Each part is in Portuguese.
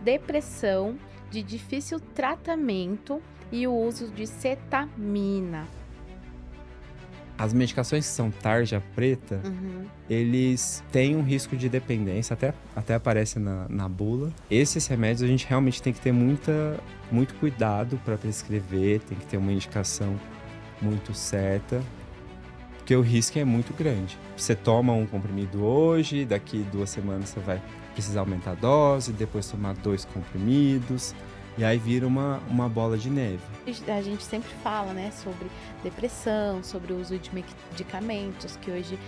depressão de difícil tratamento e o uso de cetamina. As medicações que são tarja preta, Uhum. eles têm um risco de dependência, até aparece na bula. Esses remédios a gente realmente tem que ter muito cuidado para prescrever, tem que ter uma indicação muito certa, porque o risco é muito grande. Você toma um comprimido hoje, daqui 2 semanas você vai precisar aumentar a dose, depois tomar 2 comprimidos, e aí vira uma bola de neve. A gente sempre fala, né, sobre depressão, sobre o uso de medicamentos, que hoje,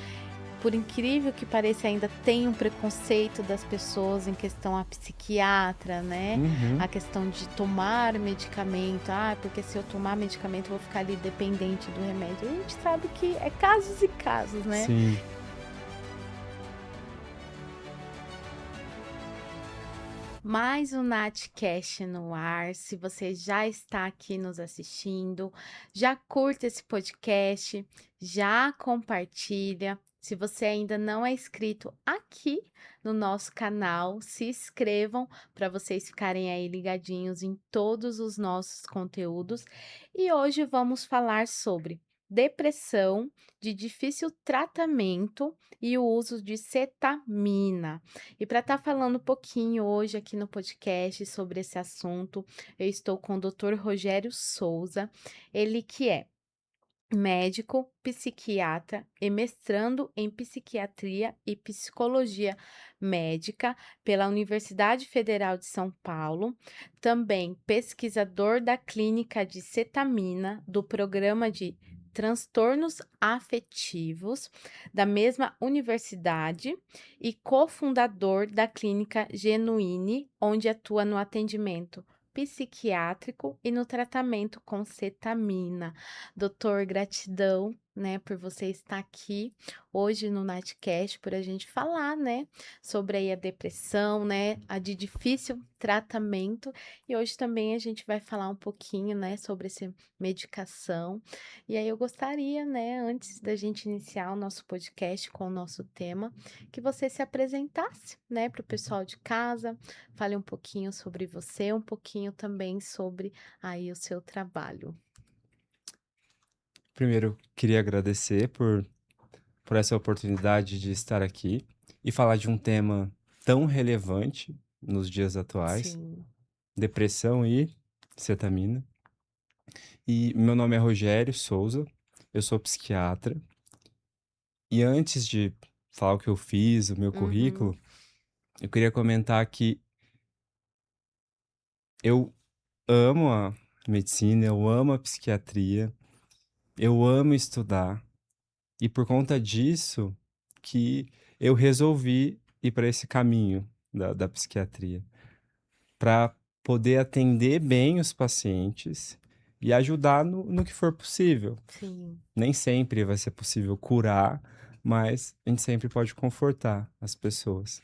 por incrível que pareça, ainda tem um preconceito das pessoas em questão a psiquiatra, né? Uhum. A questão de tomar medicamento. Ah, porque se eu tomar medicamento eu vou ficar ali dependente do remédio. A gente sabe que é casos e casos, né? Sim. Mais um Natcast no ar. Se você já está aqui nos assistindo, já curta esse podcast, já compartilha. Se você ainda não é inscrito aqui no nosso canal, se inscrevam para vocês ficarem aí ligadinhos em todos os nossos conteúdos. E hoje vamos falar sobre depressão de difícil tratamento e o uso de cetamina. E para estar falando um pouquinho hoje aqui no podcast sobre esse assunto, eu estou com o Dr. Rogério Souza, ele que é médico, psiquiatra e mestrando em psiquiatria e psicologia médica pela Universidade Federal de São Paulo, também pesquisador da clínica de cetamina do programa de transtornos afetivos da mesma universidade e cofundador da clínica Genuine, onde atua no atendimento psiquiátrico e no tratamento com cetamina. Doutor, gratidão, né, por você estar aqui hoje no Natcast, por a gente falar, né, sobre aí a depressão, né, a de difícil tratamento. E hoje também a gente vai falar um pouquinho, né, sobre essa medicação. E aí eu gostaria, né, antes da gente iniciar o nosso podcast com o nosso tema, que você se apresentasse, né, para o pessoal de casa, fale um pouquinho sobre você, um pouquinho também sobre aí o seu trabalho. Primeiro, queria agradecer por essa oportunidade de estar aqui e falar de um tema tão relevante nos dias atuais, Sim. depressão e cetamina. E meu nome é Rogério Souza, eu sou psiquiatra. E antes de falar o que eu fiz, o meu Uhum. currículo, eu queria comentar que eu amo a medicina, eu amo a psiquiatria, eu amo estudar. E por conta disso que eu resolvi ir para esse caminho da psiquiatria, para poder atender bem os pacientes e ajudar no que for possível. Sim. Nem sempre vai ser possível curar, mas a gente sempre pode confortar as pessoas.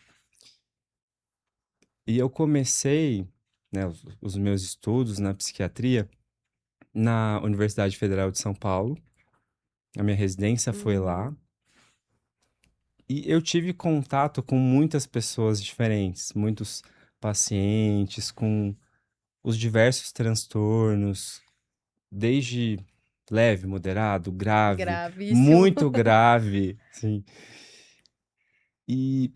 E eu comecei, né, os meus estudos na psiquiatria na Universidade Federal de São Paulo. A minha residência foi lá. Uhum. E eu tive contato com muitas pessoas diferentes, muitos pacientes com os diversos transtornos, desde leve, moderado, grave, Gravíssimo. muito grave, sim. E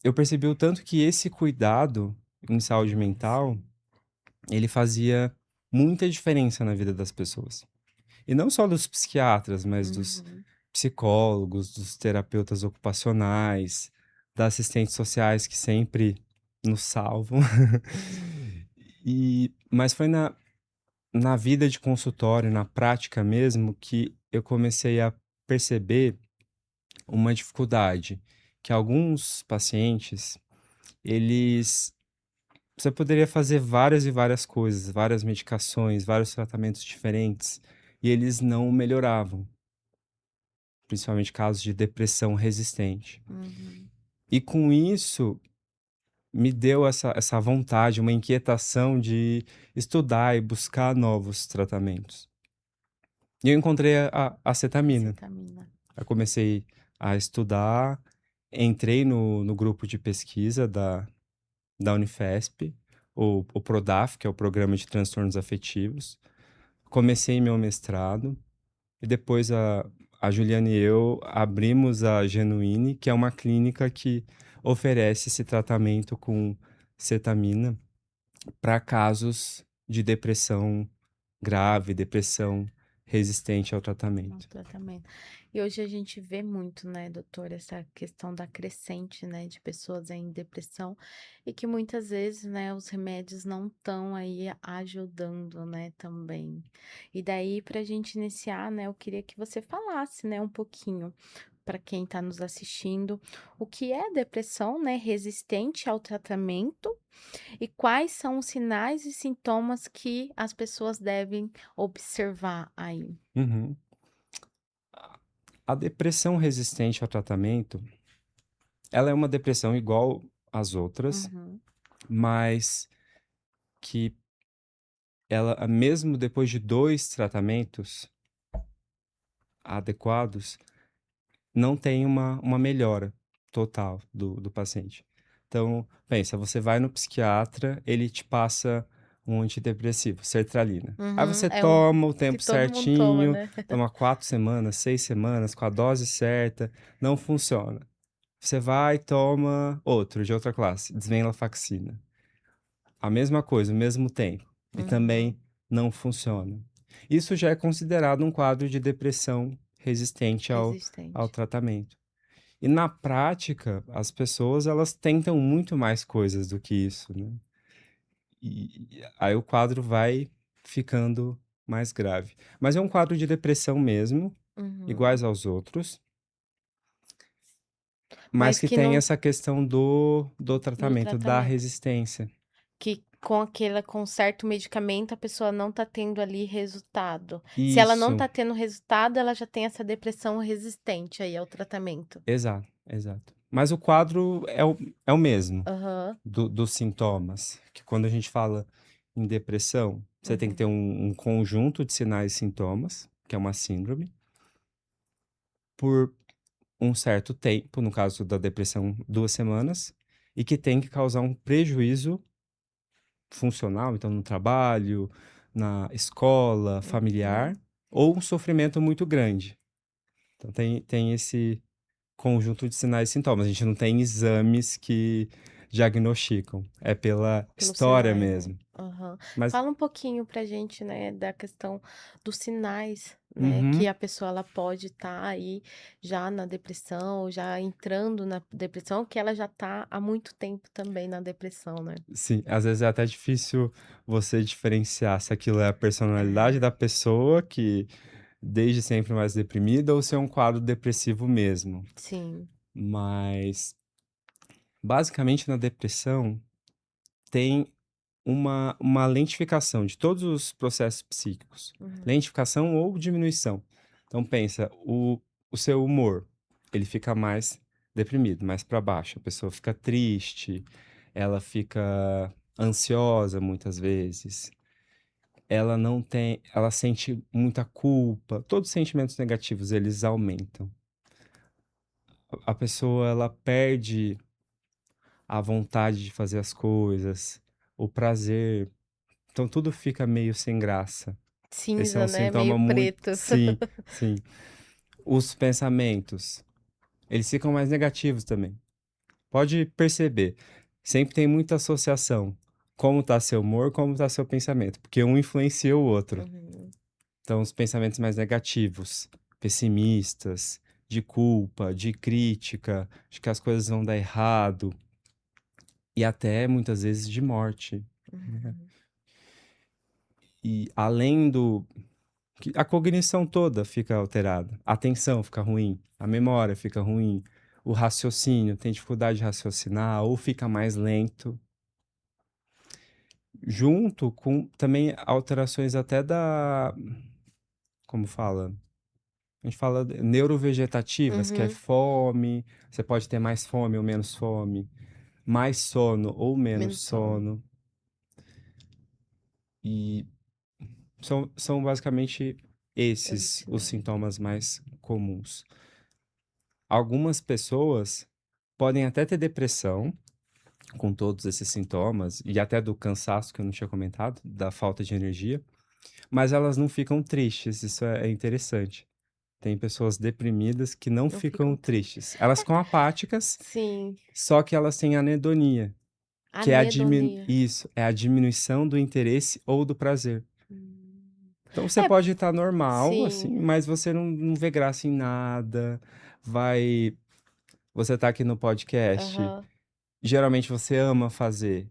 eu percebi o tanto que esse cuidado em saúde mental, Sim. ele fazia muita diferença na vida das pessoas. E não só dos psiquiatras, mas dos Uhum. psicólogos, dos terapeutas ocupacionais, das assistentes sociais que sempre nos salvam. Mas foi na vida de consultório, na prática mesmo, que eu comecei a perceber uma dificuldade, que alguns pacientes, eles você poderia fazer várias e várias coisas, várias medicações, vários tratamentos diferentes, e eles não melhoravam, principalmente casos de depressão resistente. Uhum. E com isso, me deu essa vontade, uma inquietação de estudar e buscar novos tratamentos. E eu encontrei a cetamina. Cetamina. Eu comecei a estudar, entrei no grupo de pesquisa da Unifesp, o PRODAF, que é o Programa de Transtornos Afetivos. Comecei meu mestrado e depois a Juliana e eu abrimos a Genuine, que é uma clínica que oferece esse tratamento com cetamina para casos de depressão grave, depressão resistente ao No tratamento. tratamento. E hoje a gente vê muito, né, doutor, essa questão da crescente, né, de pessoas em depressão e que muitas vezes, né, os remédios não estão aí ajudando, né, também. E daí, para a gente iniciar, né, eu queria que você falasse, né, um pouquinho para quem está nos assistindo, o que é depressão, né, resistente ao tratamento e quais são os sinais e sintomas que as pessoas devem observar aí. Uhum. A depressão resistente ao tratamento, ela é uma depressão igual às outras, Uhum. mas que ela, mesmo depois de 2 tratamentos adequados, não tem uma melhora total do paciente. Então, pensa, você vai no psiquiatra, ele te passa um antidepressivo, sertralina. Aí Uhum, você é o toma o que tempo todo mundo toma, certinho, né. toma 4 semanas, 6 semanas, com a dose certa, não funciona. Você vai e toma outro, de outra classe, desvenlafaxina. A mesma coisa, o mesmo tempo, e Uhum, também não funciona. Isso já é considerado um quadro de depressão resistente ao resistente. tratamento. E na prática, as pessoas elas tentam muito mais coisas do que isso, né? E aí o quadro vai ficando mais grave. Mas é um quadro de depressão mesmo, Uhum. iguais aos outros, mas Mas que que tem não essa questão do do tratamento, da tratamento, resistência. que com certo medicamento a pessoa não tá tendo ali resultado. Se ela não Isso, tá tendo resultado, ela já tem essa depressão resistente aí ao tratamento. exato, exato. Mas o quadro é o mesmo Aham, dos sintomas, que quando a gente fala em depressão, você tem que ter uhum, um conjunto de sinais e sintomas, que é uma síndrome, por um certo tempo, no caso da depressão, 2 semanas, e que tem que causar um prejuízo funcional, então no trabalho, na escola, uhum. familiar, ou um sofrimento muito grande. Então tem esse conjunto de sinais e sintomas. A gente não tem exames que diagnosticam, é pela Pelo história sinais, né. mesmo. Aham. Mas Fala um pouquinho pra gente, né, da questão dos sinais, né, que uhum, a pessoa ela pode estar aí já na depressão, já entrando na depressão, que ela já tá há muito tempo também na depressão, né. sim, às vezes é até difícil você diferenciar se aquilo é a personalidade É, da pessoa que desde sempre mais deprimida ou se é um quadro depressivo mesmo. sim. Mas, basicamente, na depressão tem uma lentificação de todos os processos psíquicos. Uhum, Lentificação ou diminuição. Então pensa, o seu humor, ele fica mais deprimido, mais para baixo. A pessoa fica triste, ela fica ansiosa muitas vezes. Ela sente muita culpa. Todos os sentimentos negativos, eles aumentam. A pessoa, ela perde a vontade de fazer as coisas, o prazer. Então tudo fica meio sem graça. Esse é cinza, um né, meio sintoma muito. preto. Sim, sim. Os pensamentos, eles ficam mais negativos também. Pode perceber, sempre tem muita associação. Como tá seu humor, como tá seu pensamento, porque um influencia o outro. Uhum, Então, os pensamentos mais negativos, pessimistas, de culpa, de crítica, de que as coisas vão dar errado, e até muitas vezes de morte, né? uhum, E além a cognição toda fica alterada, a atenção fica ruim, a memória fica ruim, o raciocínio tem dificuldade de raciocinar ou fica mais lento, junto com também alterações até como fala? A gente fala neurovegetativas, que é uhum. fome, você pode ter mais fome ou menos fome, mais sono ou menos Menos sono. sono, e são basicamente Esses esses os sinais. sintomas mais comuns. Algumas pessoas podem até ter depressão, com todos esses sintomas e até do cansaço que eu não tinha comentado, da falta de energia, mas elas não ficam tristes, isso é interessante. Tem pessoas deprimidas que não Não ficam ficam tristes. tristes. Elas ficam apáticas, Sim, só que elas têm anedonia, que é anedonia. isso, é a diminuição do interesse ou do prazer. Hum. Então você É, pode estar normal, assim, sim. mas você não vê graça em nada, vai você tá aqui no podcast, Aham. geralmente você ama fazer,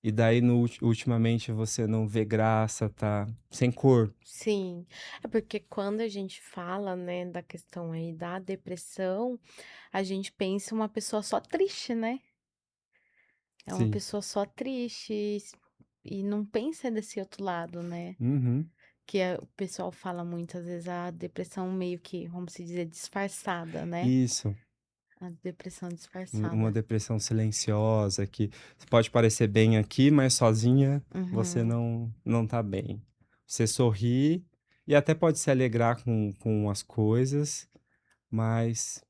e daí ultimamente você não vê graça, tá sem cor. Sim. É porque quando a gente fala, né, da questão aí da depressão, a gente pensa uma pessoa só triste, né? É uma Sim. pessoa só triste e não pensa desse outro lado, né? Uhum. O pessoal fala muitas vezes a depressão meio que, vamos se dizer, disfarçada, né? Isso. A depressão Uma disfarçada. depressão silenciosa que pode parecer bem aqui, mas sozinha você Uhum, não tá bem. Você sorri e até pode se alegrar com as coisas, mas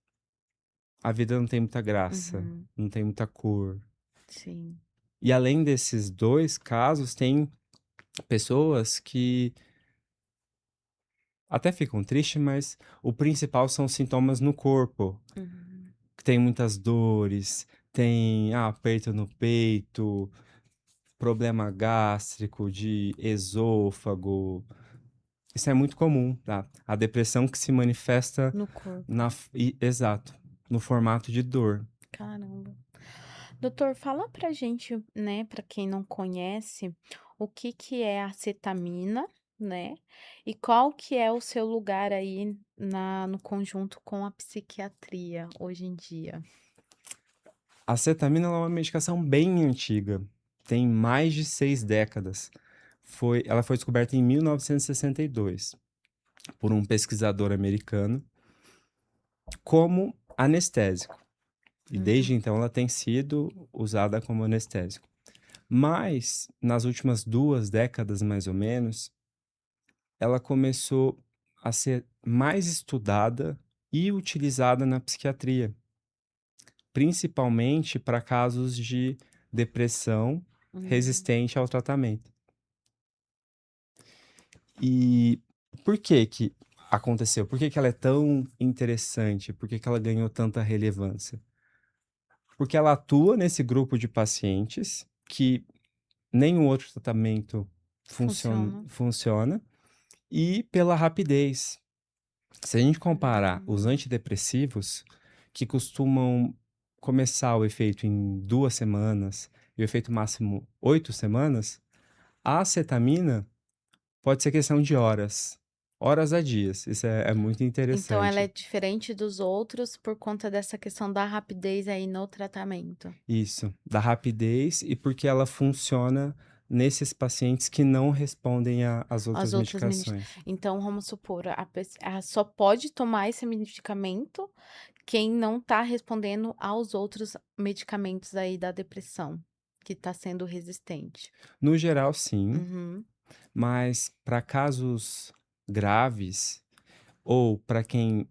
a vida não tem muita graça, uhum, não tem muita cor. sim. E além desses 2 casos, tem pessoas que até ficam tristes, mas o principal são os sintomas no corpo, Uhum. que tem muitas dores, tem, aperto no peito, problema gástrico, de esôfago. Isso é muito comum, tá? A depressão que se manifesta No corpo. exato, no formato de dor. Caramba. Doutor, fala pra gente, né, pra quem não conhece, o que que é a acetamina, né? E qual que é o seu lugar aí no conjunto com a psiquiatria hoje em dia? A cetamina ela é uma medicação bem antiga, tem mais de 6 décadas. Ela foi descoberta em 1962 por um pesquisador americano como anestésico. E desde Uhum, então ela tem sido usada como anestésico. Mas, nas últimas 2 décadas, mais ou menos, ela começou a ser mais estudada e utilizada na psiquiatria, principalmente para casos de depressão uhum, resistente ao tratamento. E por que que aconteceu? Por que que ela é tão interessante? Por que que ela ganhou tanta relevância? Porque ela atua nesse grupo de pacientes que nenhum outro tratamento funciona. funciona e pela rapidez. Se a gente comparar os Hum, antidepressivos, que costumam começar o efeito em 2 semanas e o efeito máximo 8 semanas, a acetamina pode ser questão de horas, horas a dias. Isso é muito então ela é interessante. diferente dos outros por conta dessa questão da rapidez aí no tratamento. Isso, da rapidez e porque ela funciona nesses pacientes que não respondem às As outras outras medicações. então vamos supor, a só pode tomar esse medicamento quem não tá respondendo aos outros medicamentos aí da depressão, que tá sendo resistente. No geral, sim, Uhum. mas para casos graves ou para quem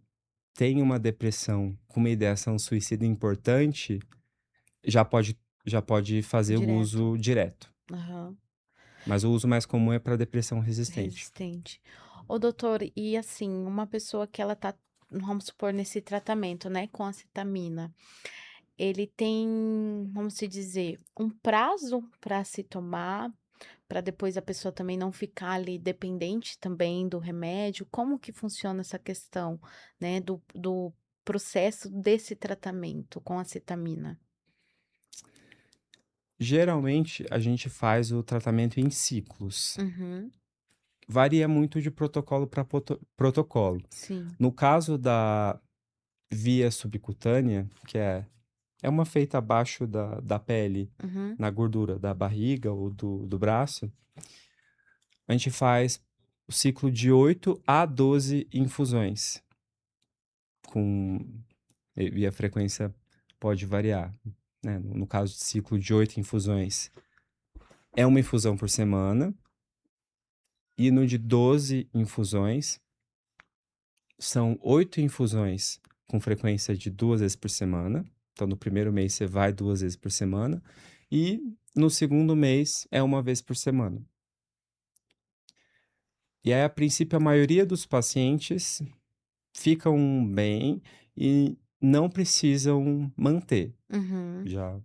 tem uma depressão com uma ideação suicida importante, já pode já pode fazer o Direto. uso direto, Aham. mas o uso mais comum é para depressão resistente. Resistente. Ô doutor, e assim, uma pessoa que ela tá, vamos supor, nesse tratamento, né, com acetamina, ele tem, vamos se dizer, um prazo para se tomar, para depois a pessoa também não ficar ali dependente também do remédio? Como que funciona essa questão, né, do processo desse tratamento com acetamina? Geralmente, a gente faz o tratamento em ciclos. Uhum, Varia muito de protocolo para protocolo. sim. No caso da via subcutânea, que é uma feita abaixo da pele, Uhum. na gordura da barriga ou do braço, a gente faz o ciclo de 8 a 12 infusões, com e a frequência pode variar, né? No caso de ciclo de 8 infusões, é uma infusão por semana, e no de 12 infusões, são 8 infusões com frequência de 2 vezes por semana. Então, no primeiro mês você vai 2 vezes por semana, e no segundo mês é uma vez por semana. E aí, a princípio, a maioria dos pacientes ficam bem e não precisam manter, Uhum. já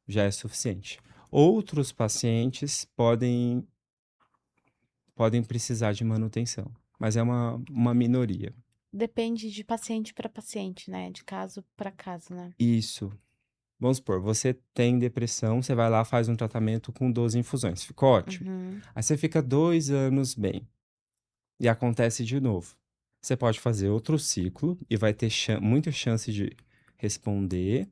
já é suficiente. Outros pacientes podem precisar de manutenção, mas é uma minoria. Depende de paciente para paciente, né, de caso para caso, né. Isso. Vamos supor, você tem depressão, você vai lá, faz um tratamento com 12 infusões, fica ótimo. Uhum. Aí você fica 2 anos bem, e acontece de novo. Você pode fazer outro ciclo e vai ter muita chance de responder.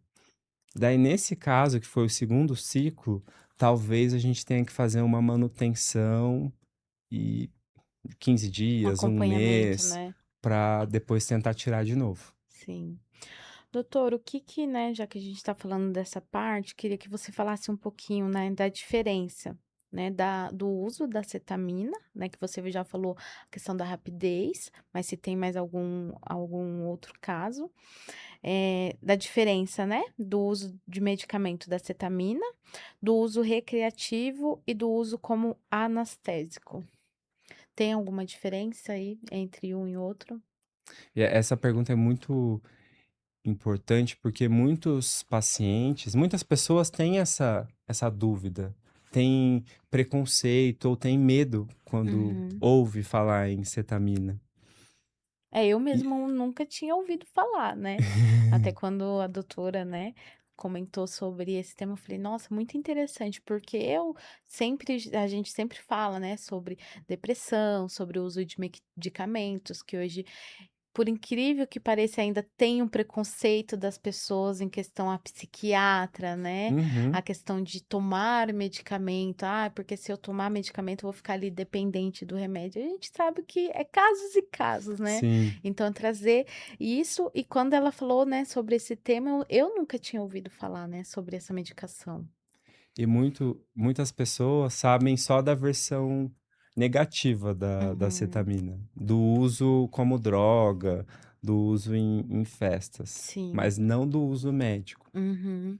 Daí, nesse caso, que foi o segundo ciclo, talvez a gente tenha que fazer uma manutenção e 15 Um dias, um acompanhamento, mês, né. para depois tentar tirar de novo. Sim. Doutor, o que que, né, já que a gente está falando dessa parte, queria que você falasse um pouquinho, né, da diferença, né, do uso da cetamina, né, que você já falou a questão da rapidez, mas se tem mais algum outro caso, da diferença, né, do uso de medicamento da cetamina, do uso recreativo e do uso como anestésico. Tem alguma diferença aí entre um e outro? E essa pergunta é muito importante, porque muitos pacientes, muitas pessoas têm essa dúvida, têm preconceito ou têm medo quando Uhum. ouve falar em cetamina. É, eu E mesmo nunca tinha ouvido falar, né. Até quando a doutora, né, comentou sobre esse tema, eu falei: "Nossa, muito interessante", porque a gente sempre fala, né, sobre depressão, sobre o uso de medicamentos, que hoje por incrível que pareça, ainda tem um preconceito das pessoas em questão a psiquiatra, né, a Uhum, questão de tomar medicamento, "Ah, porque se eu tomar medicamento eu vou ficar ali dependente do remédio", a gente sabe que é casos e casos, né. sim. Então trazer isso e quando ela falou, né, sobre esse tema, eu nunca tinha ouvido falar, né, sobre essa medicação. E muitas pessoas sabem só da versão negativa da Uhum. cetamina, do uso como droga, do uso em festas, Sim. mas não do uso médico. Uhum.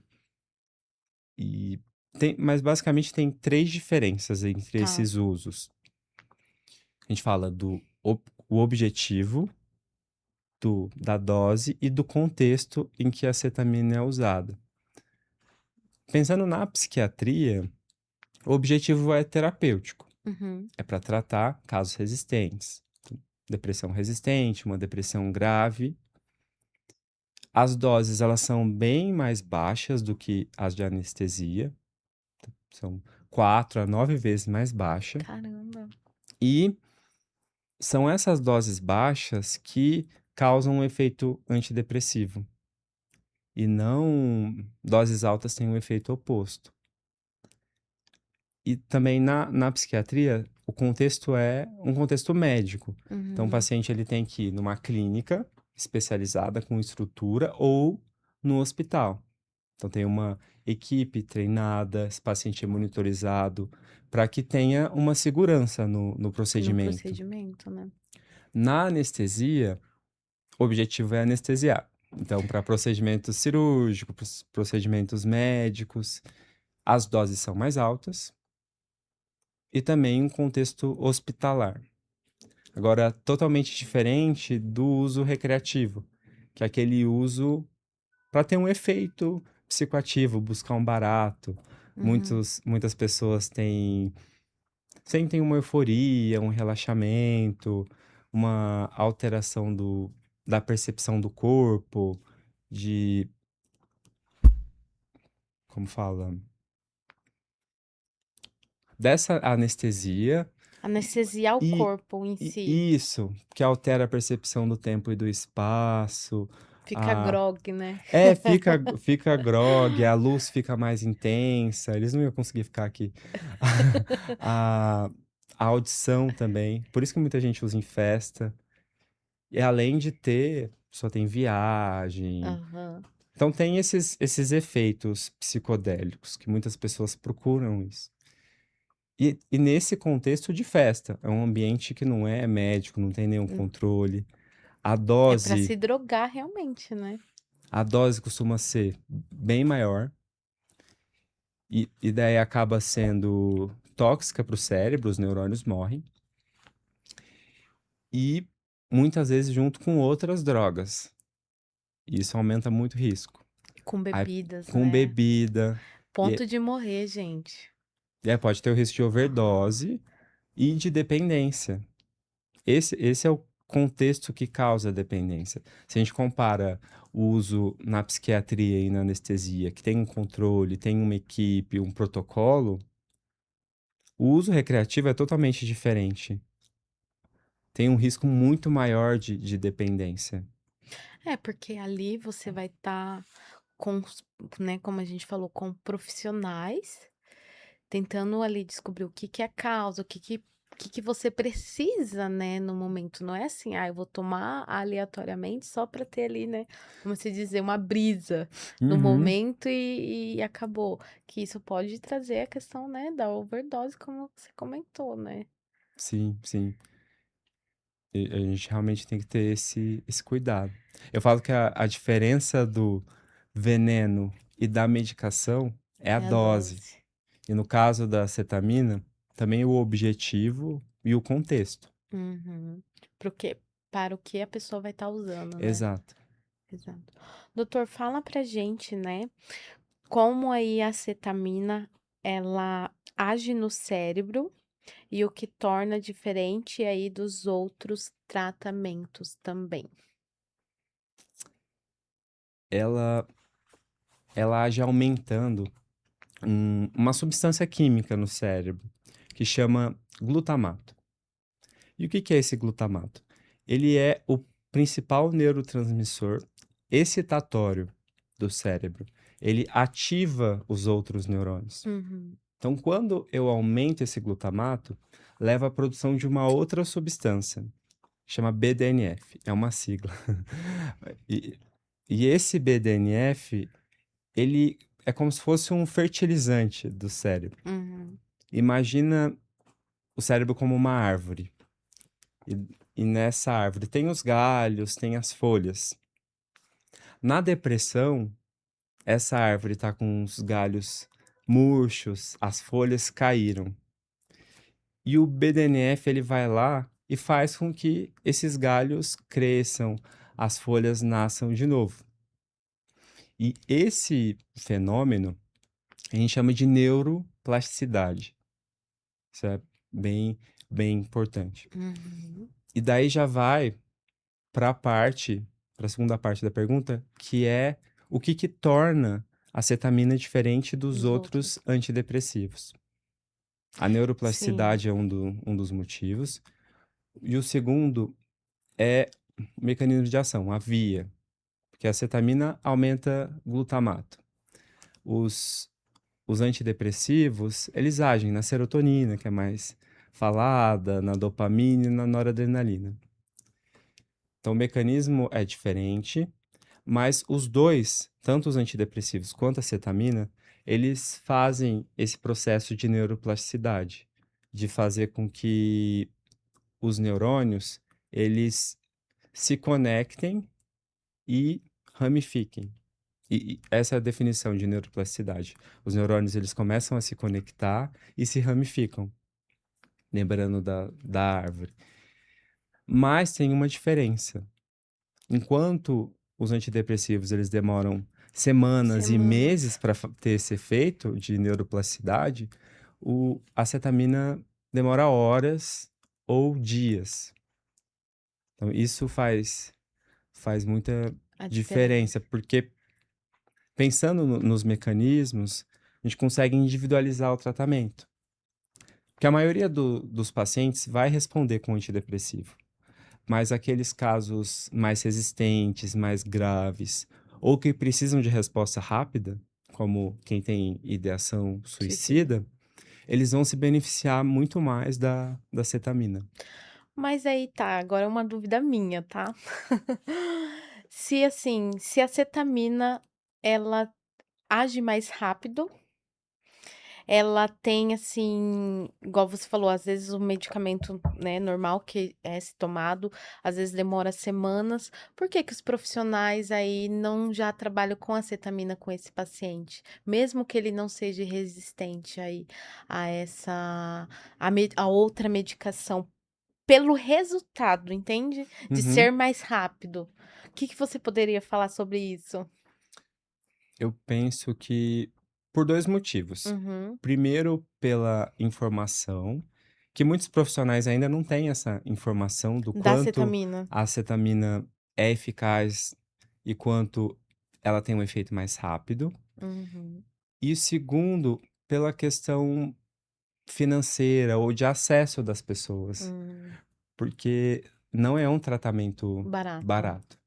E mas basicamente tem 3 diferenças entre Tá. esses usos. A gente fala o objetivo, da dose e do contexto em que a cetamina é usada. Pensando na psiquiatria, o objetivo é terapêutico. Uhum. É para tratar casos resistentes, depressão resistente, uma depressão grave. As doses, elas são bem mais baixas do que as de anestesia, são 4 a 9 vezes mais baixa, Caramba. e são essas doses baixas que causam um efeito antidepressivo, e não doses altas têm um efeito oposto. E também na psiquiatria, o contexto é um contexto médico. Então, o Uhum. paciente ele tem que ir numa clínica especializada com estrutura ou no hospital. Então, tem uma equipe treinada, esse paciente é monitorizado para que tenha uma segurança no No procedimento. procedimento, né. Na anestesia, o objetivo é anestesiar. Então, para procedimentos cirúrgicos, procedimentos médicos, as doses são mais altas e também um contexto hospitalar. Agora, totalmente diferente do uso recreativo, que é aquele uso para ter um efeito psicoativo, buscar um barato. Uhum. Muitas pessoas sentem uma euforia, um relaxamento, uma alteração da percepção do corpo, de, como fala, dessa anestesia. Anestesiar o E corpo em e si, isso, que altera a percepção do tempo e do espaço, fica a grogue, né. fica grogue, a luz fica mais intensa, eles não iam conseguir ficar aqui. A a audição também, por isso que muita gente usa em festa, e além de ter só tem viagem, Aham. então tem esses efeitos psicodélicos que muitas pessoas procuram isso. E nesse contexto de festa, é um ambiente que não é médico, não tem nenhum Hum, controle. A é pra dose se drogar realmente, né. a dose costuma ser bem maior E daí acaba sendo tóxica para o cérebro, os neurônios morrem, e muitas vezes junto com outras drogas. E isso aumenta muito o risco. Com Aí, bebidas, com né. bebida, e, Ponto de morrer, gente. e aí pode ter o risco de overdose e de dependência. Esse é o contexto que causa a dependência. Se a gente compara o uso na psiquiatria e na anestesia, que tem um controle, tem uma equipe, um protocolo, o uso recreativo é totalmente diferente. Tem um risco muito maior de dependência. É, porque ali você vai estar com os né, como a gente falou, com profissionais, tentando ali descobrir o que que é a causa, o que que você precisa, né, no momento. Não é assim: "Ah, eu vou tomar aleatoriamente só para ter ali, né, como se dizer, uma brisa no Uhum, momento e acabou". Que isso pode trazer a questão, né, da overdose, como você comentou, né. sim, sim. E a gente realmente tem que ter esse cuidado. Eu falo que a diferença do veneno e da medicação é a É a dose. dose. E no caso da cetamina, também o objetivo e o contexto. Uhum. Para o que a pessoa vai estar usando, né. Exato. Exato. Doutor, fala pra gente, né, como aí a cetamina, ela age no cérebro e o que torna diferente aí dos outros tratamentos também. Ela, ela age aumentando uma substância química no cérebro que chama glutamato. E o que que é esse glutamato? Ele é o principal neurotransmissor excitatório do cérebro. Ele ativa os outros neurônios. Uhum. Então, quando eu aumento esse glutamato, leva à produção de uma outra substância, chama BDNF, é uma sigla. E, e esse BDNF, ele é como se fosse um fertilizante do cérebro. Uhum. Imagina o cérebro como uma árvore. E, e nessa árvore tem os galhos, tem as folhas. Na depressão, essa árvore está com os galhos murchos, as folhas caíram. E o BDNF ele vai lá e faz com que esses galhos cresçam, as folhas nasçam de novo. E esse fenômeno a gente chama de neuroplasticidade. Isso é bem, bem importante. Uhum. E daí já vai para a parte, para a segunda parte da pergunta, que é o que que torna a cetamina diferente dos Os outros outros. antidepressivos. A Sim, neuroplasticidade é um dos motivos. E o segundo é o mecanismo de ação, a via, porque a cetamina aumenta glutamato. Os, os antidepressivos, eles agem na serotonina, que é mais falada, na dopamina e na noradrenalina. Então, o mecanismo é diferente, mas os dois, tanto os antidepressivos quanto a cetamina, eles fazem esse processo de neuroplasticidade, de fazer com que os neurônios, eles se conectem e ramifiquem. E essa é a definição de neuroplasticidade. Os neurônios, eles começam a se conectar e se ramificam, lembrando da árvore. Mas tem uma diferença. Enquanto os antidepressivos eles demoram semanas e semanas. meses para ter esse efeito de neuroplasticidade, a cetamina demora horas ou dias. Então, isso faz muita A diferença, diferença. porque pensando nos mecanismos, a gente consegue individualizar o tratamento. Porque a maioria dos pacientes vai responder com antidepressivo. Mas aqueles casos mais resistentes, mais graves, ou que precisam de resposta rápida, como quem tem ideação Suicida. suicida, eles vão se beneficiar muito mais da cetamina. Mas aí tá, agora é uma dúvida minha, tá? Se assim, se a cetamina ela age mais rápido, ela tem, assim, igual você falou, às vezes o medicamento, né, normal que é se tomado, às vezes demora semanas. Por que que os profissionais aí não já trabalham com acetamina com esse paciente? Mesmo que ele não seja resistente aí a essa a outra medicação, pelo resultado, entende? De Uhum. ser mais rápido. O que que você poderia falar sobre isso? Eu penso que por 2 motivos. Uhum. Primeiro, pela informação, que muitos profissionais ainda não têm essa informação do Da quanto acetamina. a acetamina é eficaz e quanto ela tem um efeito mais rápido. Uhum. E segundo, pela questão financeira ou de acesso das pessoas, Hum. porque não é um tratamento Barato. barato.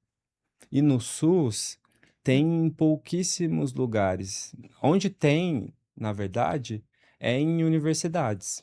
E no SUS tem em pouquíssimos lugares. Onde tem, na verdade, é em universidades,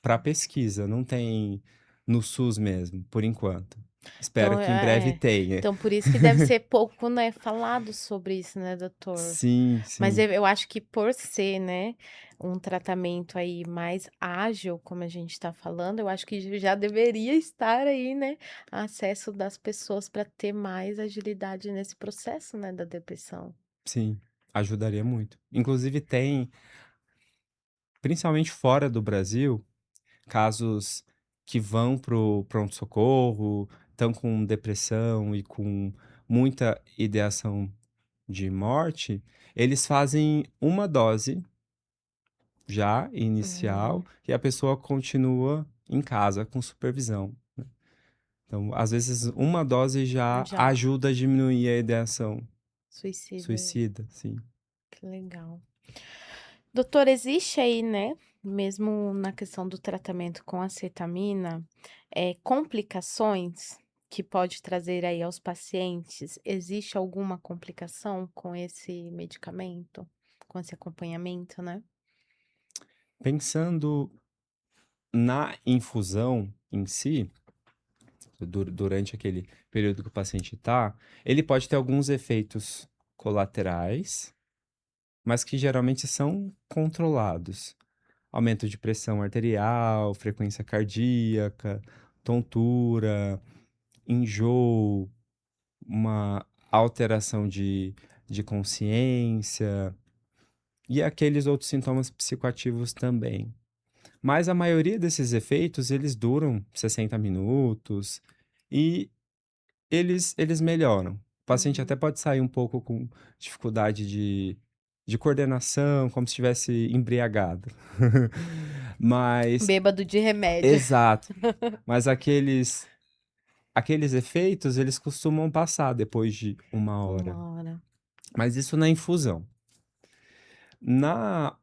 para pesquisa, não tem no SUS mesmo, por enquanto. Espero Então, que em breve tenha. então por isso que deve ser pouco, né, falado sobre isso, né, doutor? Sim, Mas sim, eu acho que por ser, né, um tratamento aí mais ágil, como a gente está falando, eu acho que já deveria estar aí, né, acesso das pessoas para ter mais agilidade nesse processo, né, da depressão. sim, ajudaria muito. Inclusive tem, principalmente fora do Brasil, casos que vão pro pronto-socorro, estão com depressão e com muita ideação de morte, eles fazem uma dose já inicial Hum, e a pessoa continua em casa com supervisão. Então, às vezes, uma dose já já, ajuda a diminuir a ideação suicida, suicida, sim. que legal. Doutor, existe aí, né, mesmo na questão do tratamento com acetamina, complicações que pode trazer aí aos pacientes? Existe alguma complicação com esse medicamento? Com esse acompanhamento, né? Pensando na infusão em si, durante aquele período que o paciente está, ele pode ter alguns efeitos colaterais, mas que geralmente são controlados. Aumento de pressão arterial, frequência cardíaca, tontura, enjoo, uma alteração de consciência e aqueles outros sintomas psicoativos também. Mas a maioria desses efeitos, eles duram 60 minutos e eles melhoram. O paciente até Uhum. pode sair um pouco com dificuldade de coordenação, como se estivesse embriagado. Mas, Bêbado de remédio. exato. Mas aqueles efeitos, eles costumam passar depois de uma hora. Uma hora. Mas isso na infusão. Na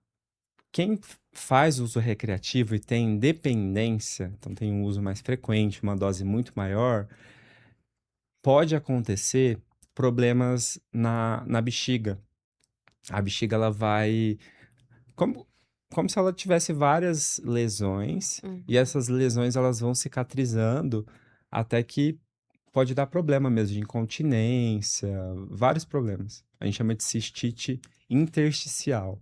Quem faz uso recreativo e tem dependência, então tem um uso mais frequente, uma dose muito maior, pode acontecer problemas na bexiga. A bexiga ela vai como como se ela tivesse várias lesões, e Uhum. essas lesões elas vão cicatrizando até que pode dar problema mesmo de incontinência, vários problemas. A gente chama de cistite intersticial.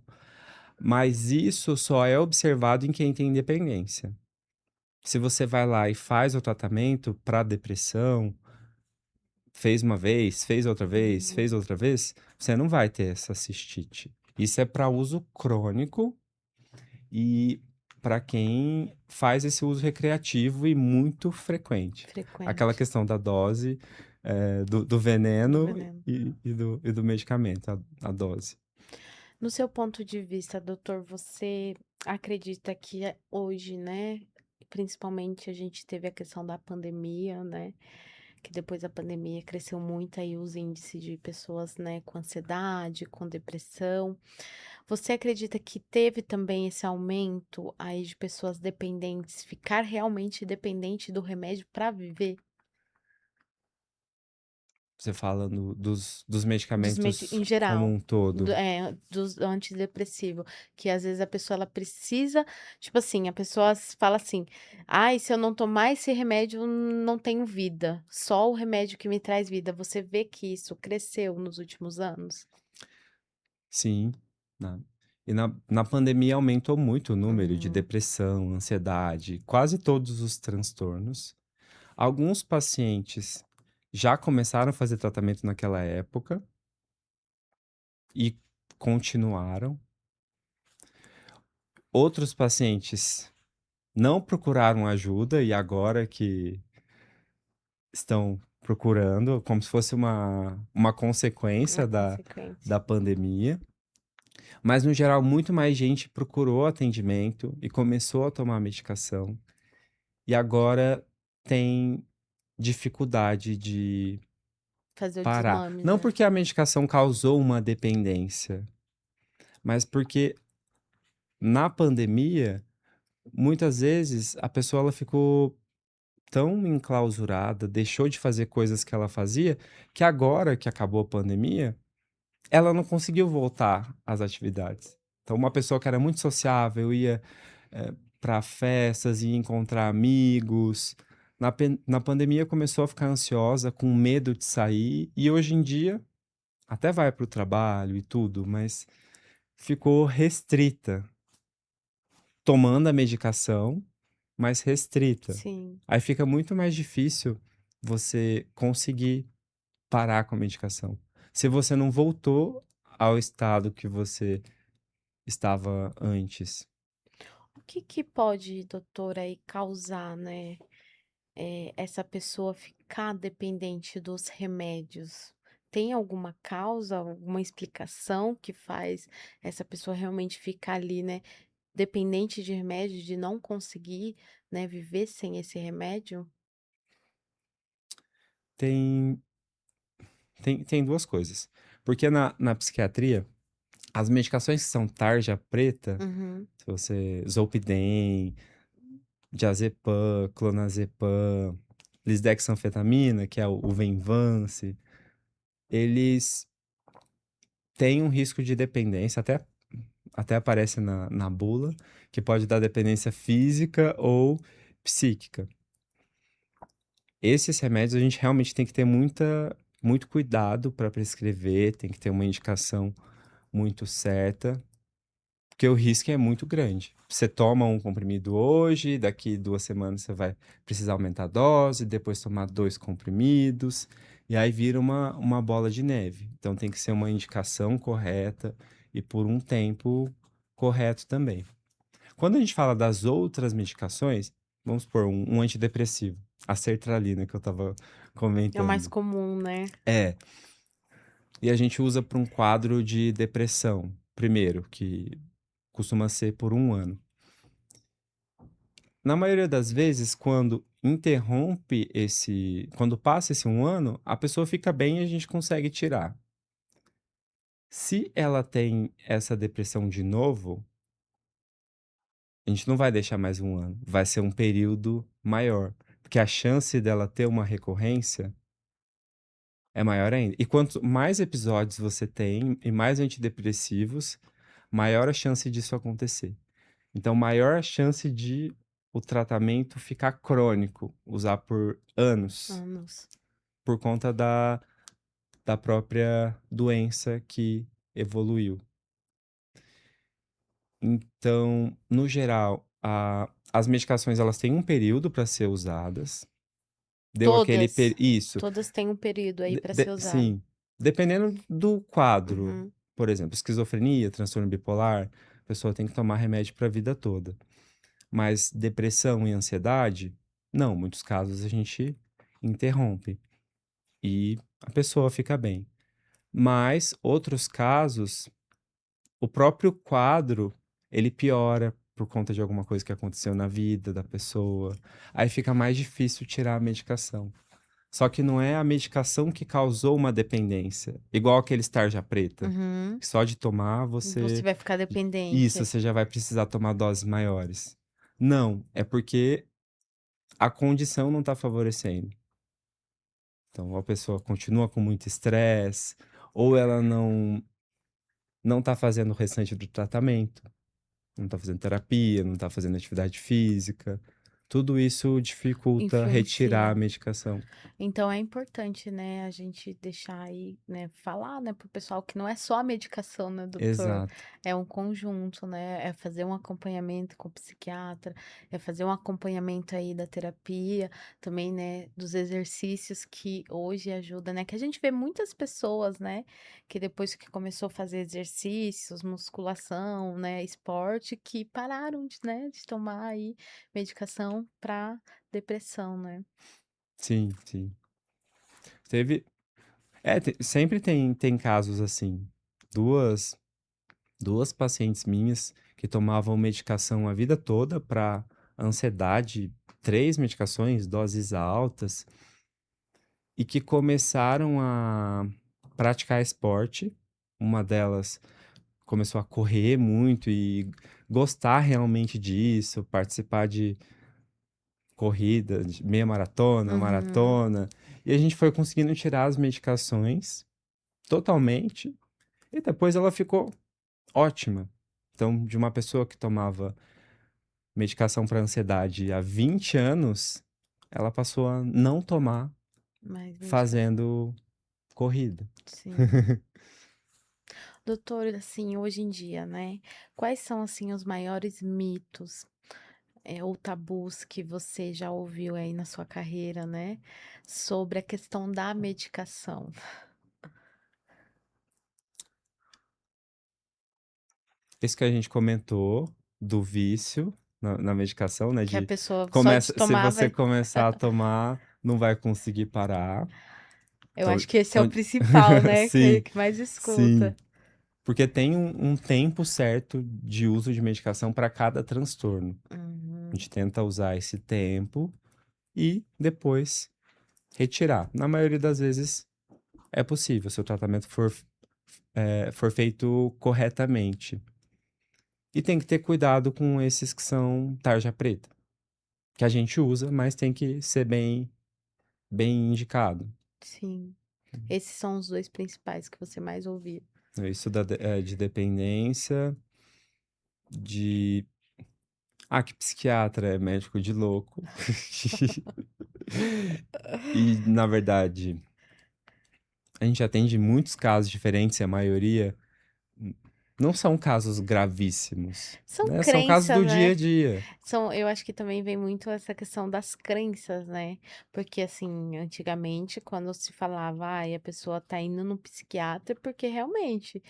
Mas isso só é observado em quem tem dependência. Se você vai lá e faz o tratamento para depressão, Uhum. fez outra vez, você não vai ter essa cistite. Isso é para uso crônico e para quem faz esse uso recreativo e muito frequente. Aquela Frequente questão da dose, do do veneno veneno. e do medicamento, a dose. No seu ponto de vista, doutor, você acredita que hoje, né, principalmente a gente teve a questão da pandemia, né, que depois da pandemia cresceu muito aí os índices de pessoas, né, com ansiedade, com depressão. Você acredita que teve também esse aumento aí de pessoas dependentes, ficar realmente dependente do remédio para viver? Você fala dos Em medicamentos como geral, um todo. dos antidepressivo, que às vezes a pessoa ela precisa, tipo assim, a pessoa fala assim: "Ai, se eu não tomar esse remédio, não tenho vida, só o remédio que me traz vida". Você vê que isso cresceu nos últimos anos? Sim, né. E na pandemia aumentou muito o número de Uhum. depressão, ansiedade, quase todos os transtornos. Alguns pacientes já começaram a fazer tratamento naquela época e continuaram. Outros pacientes não procuraram ajuda e agora que estão procurando, como se fosse uma Uma consequência da consequência. pandemia. Mas, no geral, muito mais gente procurou atendimento e começou a tomar medicação. E agora tem dificuldade de Fazer o parar. desmame, Não né. porque a medicação causou uma dependência, mas porque na pandemia, muitas vezes a pessoa ela ficou tão enclausurada, deixou de fazer coisas que ela fazia, que agora que acabou a pandemia, ela não conseguiu voltar às atividades. Então, uma pessoa que era muito sociável, ia para festas, ia encontrar amigos. Na pandemia começou a ficar ansiosa, com medo de sair, e hoje em dia até vai para o trabalho e tudo, mas ficou restrita, tomando a medicação, mas restrita. Sim. Aí fica muito mais difícil você conseguir parar com a medicação. Se você não voltou ao estado que você estava antes. O que que pode, doutora, aí causar, né, essa pessoa ficar dependente dos remédios? Tem alguma causa, alguma explicação que faz essa pessoa realmente ficar ali, né, dependente de remédio, de não conseguir, né, viver sem esse remédio? Tem, tem duas coisas. Porque na psiquiatria, as medicações que são tarja preta, Uhum. se você, Zolpidem, diazepam, clonazepam, lisdexanfetamina, que é o Venvance, eles têm um risco de dependência, até aparece na bula, que pode dar dependência física ou psíquica. Esses remédios a gente realmente tem que ter muito cuidado para prescrever, tem que ter uma indicação muito certa, porque o risco é muito grande. Você toma um comprimido hoje, daqui 2 semanas você vai precisar aumentar a dose, depois tomar 2 comprimidos, e aí vira uma bola de neve. Então tem que ser uma indicação correta e por um tempo correto também. Quando a gente fala das outras medicações, vamos supor, um antidepressivo, a sertralina que eu estava É o mais comentando. comum, né? É, e a gente usa para um quadro de depressão, primeiro, que costuma ser por 1 ano. Na maioria das vezes, quando passa esse 1 ano, a pessoa fica bem e a gente consegue tirar. Se ela tem essa depressão de novo, a gente não vai deixar mais 1 ano, vai ser um período maior, porque a chance dela ter uma recorrência é maior ainda. E quanto mais episódios você tem e mais antidepressivos, maior a chance disso acontecer. Então, maior a chance de o tratamento ficar crônico, usar por anos, Anos. por conta da própria doença que evoluiu. Então, no geral, as medicações elas têm um período para ser usadas. Deu aquele Todas. isso. Todas têm um período aí para ser usado. Sim, dependendo do quadro, Uhum. por exemplo, esquizofrenia, transtorno bipolar, a pessoa tem que tomar remédio para a vida toda. Mas depressão e ansiedade, não, muitos casos a gente interrompe e a pessoa fica bem. Mas outros casos, o próprio quadro, ele piora por conta de alguma coisa que aconteceu na vida da pessoa. Aí fica mais difícil tirar a medicação. Só que não é a medicação que causou uma dependência, igual aquele tarja preta, Uhum. que só de tomar Você você vai ficar isso, dependente. você já vai precisar tomar doses maiores. Não, é porque a condição não está favorecendo. Então, a pessoa continua com muito estresse, ou ela não está fazendo o restante do tratamento, não está fazendo terapia, não está fazendo atividade física. tudo isso dificulta retirar a Influencia. medicação. Então é importante, né, a gente deixar aí, né, falar, né, para o pessoal que não é só a medicação, né, doutor, Exato. é um conjunto, né, é fazer um acompanhamento com o psiquiatra, é fazer um acompanhamento aí da terapia, também, né, dos exercícios que hoje ajuda, né, que a gente vê muitas pessoas, né, que depois que começou a fazer exercícios, musculação, né, esporte, que pararam de, né, de tomar aí medicação para depressão, né. Sim, sim. Teve sempre tem casos assim. Duas Duas pacientes minhas que tomavam medicação a vida toda para ansiedade, 3 medicações, doses altas, e que começaram a praticar esporte. Uma delas começou a correr muito e gostar realmente disso, participar de corrida, de meia maratona, Uhum. maratona, e a gente foi conseguindo tirar as medicações totalmente, e depois ela ficou ótima. Então, de uma pessoa que tomava medicação para ansiedade há 20 anos, ela passou a não tomar Mais medicação. fazendo corrida. Sim. Doutor, assim, hoje em dia, né, quais são, assim, os maiores mitos, ou tabus que você já ouviu aí na sua carreira, né, sobre a questão da medicação? Isso que a gente comentou do vício na medicação, né, Que a de pessoa só de começa se tomar você vai começar a tomar, não vai conseguir parar. eu Então acho que esse é o então principal, né, sim, que mais sim. escuta. Porque tem um tempo certo de uso de medicação para cada transtorno. A Uhum. gente tenta usar esse tempo e depois retirar. Na maioria das vezes é possível, se o tratamento for feito corretamente. E tem que ter cuidado com esses que são tarja preta, que a gente usa, mas tem que ser bem indicado. Sim. Esses são os 2 principais que você mais ouvia. Isso de dependência, de. Ah, que psiquiatra é médico de louco. E, na verdade, a gente atende muitos casos diferentes, e a maioria não são casos gravíssimos, São né? São casos crenças, do dia né. a dia. Eu acho que também vem muito essa questão das crenças, né? Porque assim, antigamente, quando se falava, ai, a pessoa tá indo no psiquiatra, porque realmente,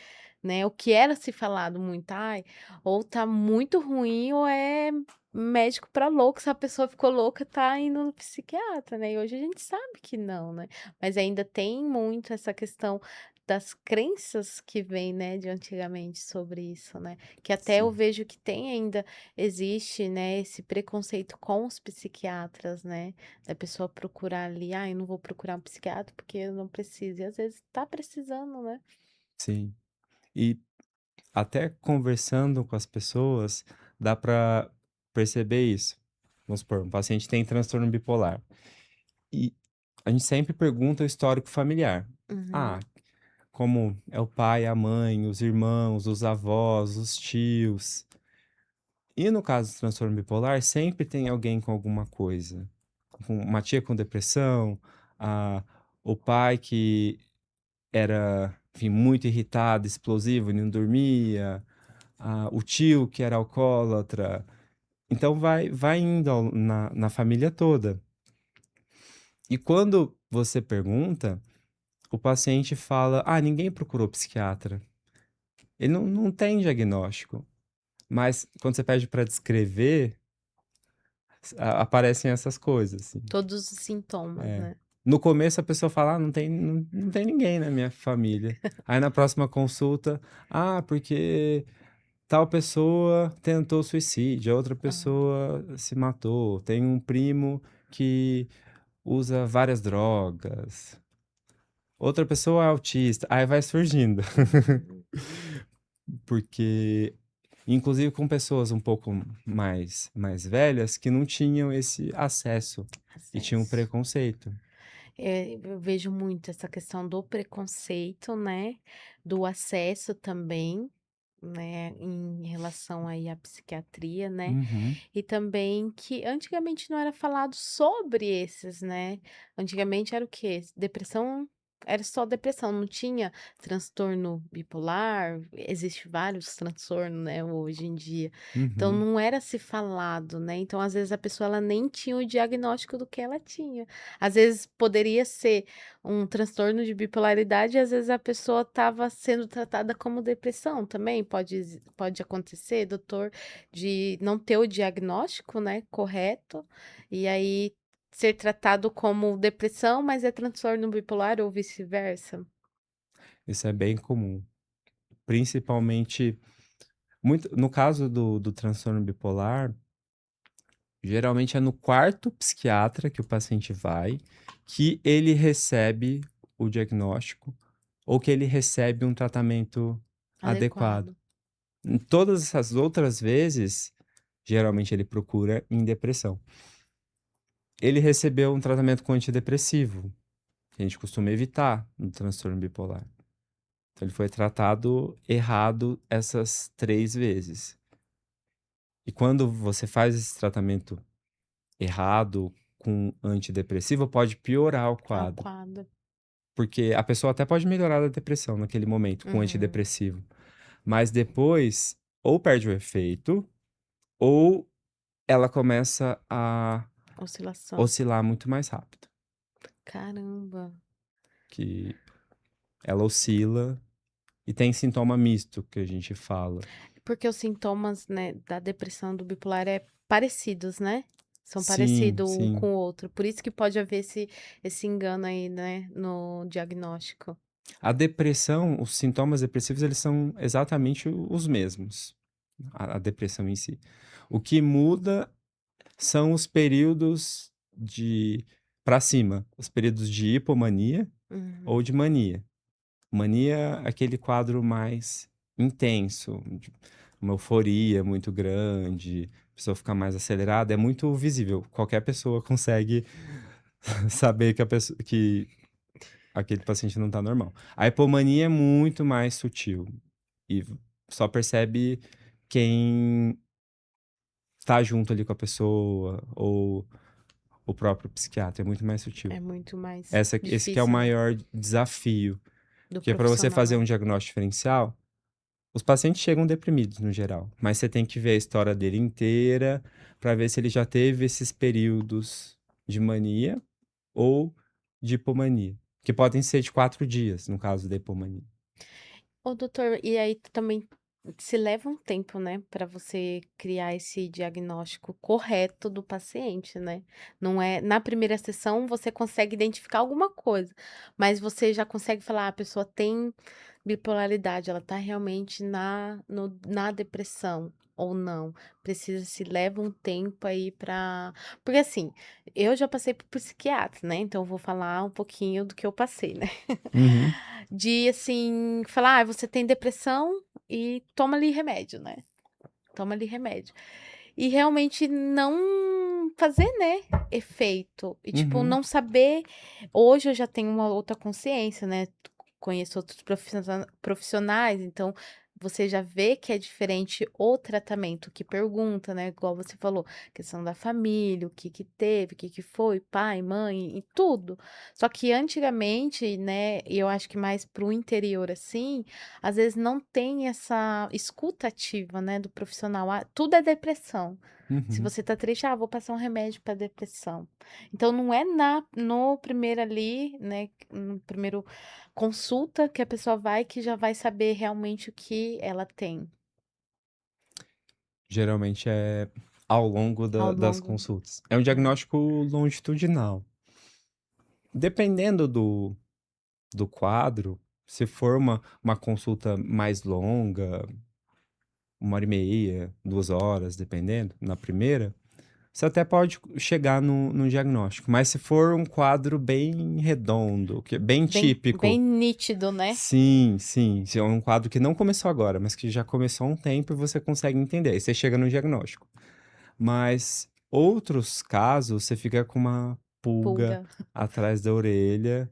né, o que era se falado muito, ai, ou tá muito ruim, ou é médico pra louco, se a pessoa ficou louca, tá indo no psiquiatra, né? E hoje a gente sabe que não, né? Mas ainda tem muito essa questão das crenças que vem, né, de antigamente sobre isso, né? Que até eu Sim, vejo que tem ainda. Existe, né, esse preconceito com os psiquiatras, né, da pessoa procurar ali: "Ah, eu não vou procurar um psiquiatra porque eu não preciso", e às vezes tá precisando, né. sim. E até conversando com as pessoas, dá para perceber isso. Vamos supor, um paciente tem transtorno bipolar. E a gente sempre pergunta o histórico familiar. Ah, Uhum. como é o pai, a mãe, os irmãos, os avós, os tios. E no caso do transtorno bipolar, sempre tem alguém com alguma coisa. Uma tia com depressão, a, o pai que era, enfim, muito irritado, explosivo e não dormia, o tio que era alcoólatra. Então vai indo na família toda. E quando você pergunta, o paciente fala: Ah, ninguém procurou psiquiatra. Ele não tem diagnóstico. Mas quando você pede para descrever, aparecem essas coisas, assim. Todos os sintomas, É. né. No começo a pessoa fala: Ah, não tem ninguém na minha família. Aí na próxima consulta, porque tal pessoa tentou suicídio, a outra Aham. pessoa se matou, tem um primo que usa várias drogas, outra pessoa é autista, aí vai surgindo. Uhum. Porque, inclusive com pessoas um pouco mais velhas que não tinham esse acesso e tinham Acesso. preconceito. Eu vejo muito essa questão do preconceito, né, do acesso também. né, em relação aí à psiquiatria, né, Uhum, e também que antigamente não era falado sobre esses, né, antigamente era o quê? Depressão era só depressão, não tinha transtorno bipolar, existe vários transtornos, né, hoje em dia, então uhum. não era se falado, né, então às vezes a pessoa ela nem tinha o diagnóstico do que ela tinha, às vezes poderia ser um transtorno de bipolaridade, às vezes a pessoa estava sendo tratada como depressão também, pode acontecer, doutor, de não ter o diagnóstico, né, correto, e aí ser tratado como depressão, mas é transtorno bipolar ou vice-versa? Isso é bem comum. Principalmente, muito no caso do transtorno bipolar, geralmente é no quarto psiquiatra que o paciente vai, que ele recebe o diagnóstico ou que ele recebe um tratamento adequado. Adequado. Em todas essas outras vezes, geralmente ele procura em depressão. Ele recebeu um tratamento com antidepressivo, que a gente costuma evitar no transtorno bipolar. Então ele foi tratado errado essas 3 vezes. E quando você faz esse tratamento errado com antidepressivo, pode piorar o Ao quadro. quadro. Porque a pessoa até pode melhorar da depressão naquele momento com Uhum. antidepressivo, mas depois ou perde o efeito ou ela começa a Oscilação. oscilar muito mais rápido, Caramba. que ela oscila e tem sintoma misto que a gente fala. Porque os sintomas, né, da depressão do bipolar é parecidos, né? São Sim, parecidos um sim. com o outro. Por isso que pode haver esse engano aí, né, no diagnóstico. A depressão, os sintomas depressivos, eles são exatamente os mesmos, a depressão em si. O que muda são os períodos de para cima, os períodos de hipomania ou Uhum. de mania. Mania é aquele quadro mais intenso, de uma euforia muito grande, a pessoa fica mais acelerada, é muito visível. Qualquer pessoa consegue saber que aquele paciente não está normal. A hipomania é muito mais sutil e só percebe quem está junto ali com a pessoa ou o próprio psiquiatra, é muito mais sutil. É muito mais Esse que é o difícil, né, maior desafio, do porque para você fazer profissional. um diagnóstico diferencial, os pacientes chegam deprimidos no geral, mas você tem que ver a história dele inteira para ver se ele já teve esses períodos de mania ou de hipomania, que podem ser de 4 dias, no caso da hipomania. Ô, doutor, e aí também se leva um tempo, né, para você criar esse diagnóstico correto do paciente, né? Não é, na primeira sessão você consegue identificar alguma coisa, mas você já consegue falar, "Ah, a pessoa tem bipolaridade, ela tá realmente na depressão ou não. Precisa se leva um tempo aí para, porque assim, eu já passei por psiquiatra, né? Então eu vou falar um pouquinho do que eu passei, né? Uhum, De assim, falar: "Ah, você tem depressão e toma ali remédio, né, toma ali remédio". E realmente não fazer, né, efeito. E, tipo, uhum. não saber hoje eu já tenho uma outra consciência, né, conheço outros profissionais, então você já vê que é diferente o tratamento, que pergunta, né, igual você falou, questão da família, o que que teve, o que que foi, pai, mãe e tudo. Só que antigamente, né, e eu acho que mais para o interior, assim, às vezes não tem essa escuta ativa, né, do profissional. Ah, tudo é depressão. Se Uhum. você tá triste, ah, vou passar um remédio para depressão. Então não é na no primeiro ali, né, no primeiro consulta que a pessoa vai que já vai saber realmente o que ela tem Geralmente é ao longo ao das longo. consultas. É um É. diagnóstico longitudinal. Dependendo do quadro, se for uma consulta mais longa, 1h30, 2 horas, dependendo, na primeira, você até pode chegar no diagnóstico. Mas se for um quadro bem redondo, que é bem Bem típico, nítido, né. sim, sim, se é um quadro que não começou agora, mas que já começou há um tempo e você consegue entender, aí você chega no diagnóstico. Mas outros casos, você fica com uma pulga Pulga, atrás da orelha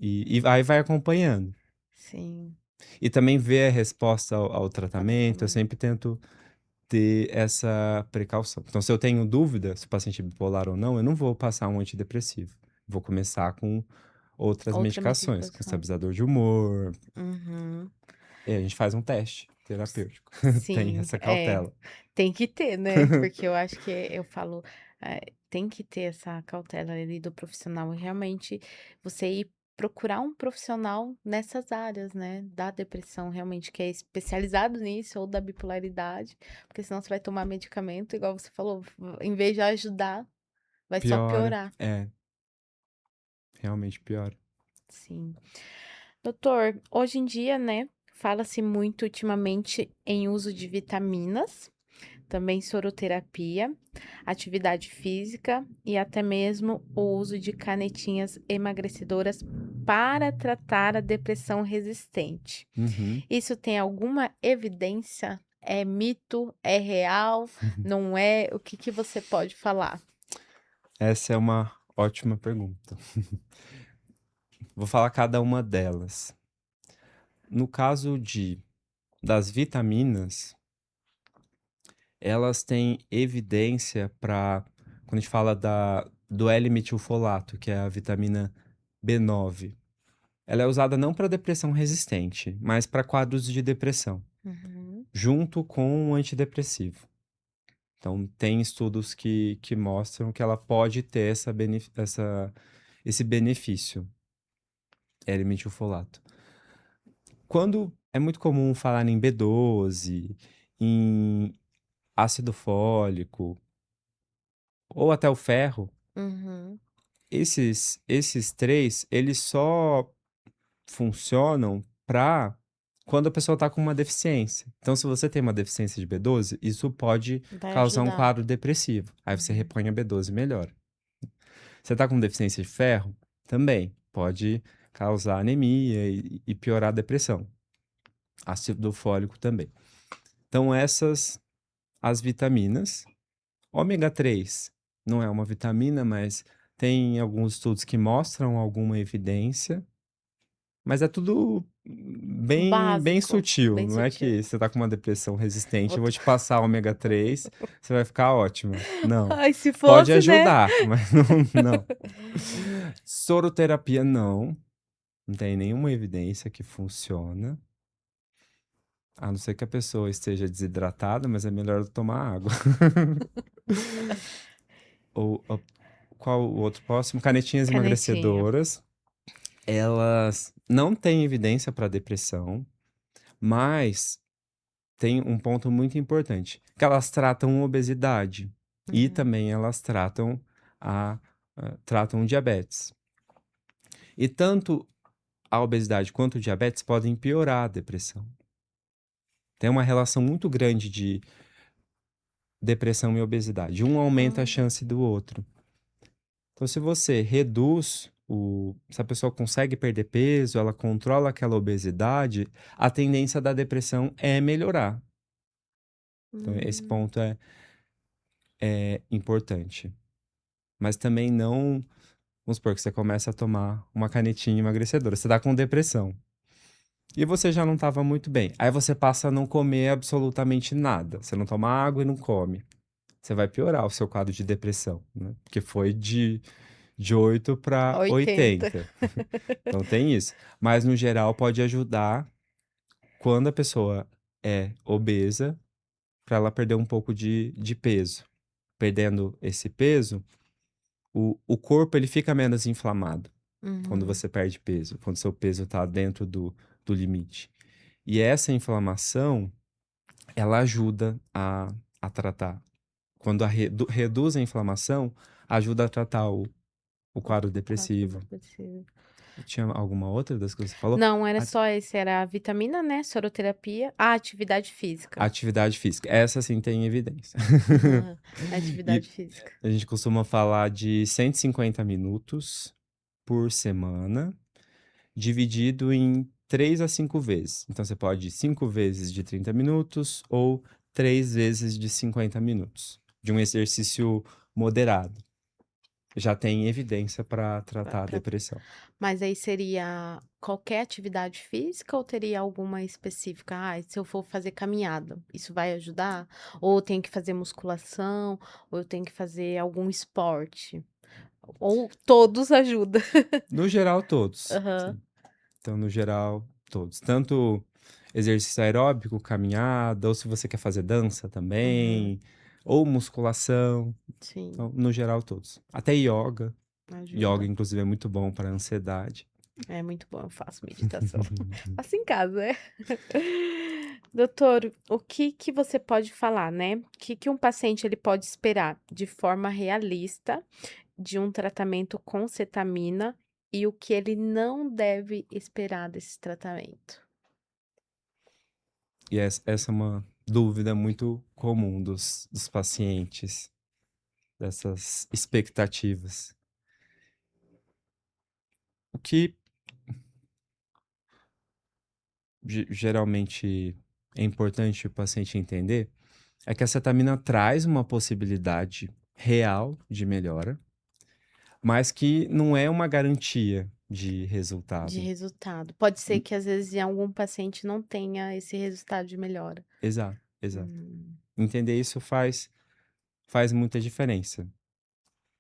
e aí vai acompanhando. sim. E também ver a resposta ao tratamento, eu tratamento. sempre tento ter essa precaução. Então, se eu tenho dúvida se o paciente é bipolar ou não, eu não vou passar um antidepressivo. Vou começar com outras Outra medicações, com medicação. estabilizador de humor. Uhum. E a gente faz um teste terapêutico. Tem Sim, essa é, cautela. tem que ter, né, porque eu acho que eu falo, tem que ter essa cautela ali do profissional, e realmente você ir procurar um profissional nessas áreas, né, da depressão realmente, que é especializado nisso, ou da bipolaridade, porque senão você vai tomar medicamento, igual você falou, em vez de ajudar, vai só Piora. piorar. É, realmente piora. Sim. Doutor, hoje em dia, né, fala-se muito ultimamente em uso de vitaminas, também soroterapia, atividade física e até mesmo o uso de canetinhas emagrecedoras para tratar a depressão resistente. Uhum. Isso tem alguma evidência? É mito? É real? Não é? O que que você pode falar? Essa é uma ótima pergunta. Vou falar cada uma delas. No caso das vitaminas, elas têm evidência para quando a gente fala do L-metilfolato, que é a vitamina B9. Ela é usada não para depressão resistente, mas para quadros de depressão, Uhum. junto com um antidepressivo. Então, tem estudos que mostram que ela pode ter esse benefício, L-metilfolato. Quando é muito comum falar em B12, em ácido fólico, ou até o ferro, Uhum. esses três, eles só funcionam para quando a pessoa está com uma deficiência. Então, se você tem uma deficiência de B12, isso pode Vai causar um ajudar. quadro depressivo. Aí você Uhum. repõe a B12 e melhora. Você está com deficiência de ferro? Também pode causar anemia e piorar a depressão. Ácido fólico também. Então, as vitaminas. Ômega 3 não é uma vitamina, mas tem alguns estudos que mostram alguma evidência, mas é tudo bem Básico, sutil. bem Não é sutil. que você tá com uma depressão resistente, Vou eu vou to- te passar ômega 3, você vai ficar ótima. Não. Ai, se Pode fosse, né? ajudar, mas não. Soroterapia não. Não tem nenhuma evidência que funciona. A não ser que a pessoa esteja desidratada, mas é melhor tomar água. Ou qual o outro próximo? Canetinhas Canetinha. emagrecedoras. Elas não têm evidência para depressão, mas tem um ponto muito importante, que elas tratam obesidade e Uhum. também elas tratam diabetes. E tanto a obesidade quanto o diabetes podem piorar a depressão. Tem uma relação muito grande de depressão e obesidade. Um aumenta a Ah, chance do outro. Então, se você reduz se a pessoa consegue perder peso, ela controla aquela obesidade, a tendência da depressão é melhorar. Então, esse hum, ponto é importante. Mas também não, vamos supor que você começa a tomar uma canetinha emagrecedora, você tá com depressão. E você já não estava muito bem. Aí você passa a não comer absolutamente nada. Você não toma água e não come. Você vai piorar o seu quadro de depressão, né? Porque foi de 8 para 80. 80. Então tem isso. Mas no geral pode ajudar quando a pessoa é obesa para ela perder um pouco de peso. Perdendo esse peso, o corpo ele fica menos inflamado quando Uhum. você perde peso, quando seu peso está dentro do limite. E essa inflamação, ela ajuda a tratar. Quando reduz a inflamação, ajuda a tratar o O quadro quadro depressivo. depressivo. Tinha alguma outra das que você falou? Não, era A só esse, era a vitamina, né? Soroterapia, a atividade a física. atividade física. Essa sim tem evidência. Atividade E física. a gente costuma falar de 150 minutos por semana, dividido em 3 a 5 vezes. Então você pode ir 5 vezes de 30 minutos ou 3 vezes de 50 minutos, de um exercício moderado. já tem evidência para Pra tratar a pra depressão. mas aí seria qualquer atividade física ou teria alguma específica? "Ai, se eu for fazer caminhada, isso vai ajudar?" Ou eu tenho que fazer musculação, ou eu tenho que fazer algum esporte? Ou todos ajudam? No geral, todos, Aham. sim. Então, no geral, todos. Tanto exercício aeróbico, caminhada, ou se você quer fazer dança Uhum. também, ou musculação. Sim, Então, no geral, todos. Até yoga. Yoga, ajuda. inclusive, é muito bom para ansiedade. É muito bom, eu faço meditação. Faço em casa, é. Doutor, o que que você pode falar, né, o que que um paciente ele pode esperar de forma realista de um tratamento com cetamina e o que ele não deve esperar desse tratamento? E essa é uma dúvida muito comum dos pacientes, dessas expectativas. O que geralmente é importante o paciente entender é que a cetamina traz uma possibilidade real de melhora, mas que não é uma garantia de De resultado. resultado. Pode ser Hum, que às vezes em algum paciente não tenha esse resultado de melhora. Exato, exato. Hum, Entender isso faz muita diferença.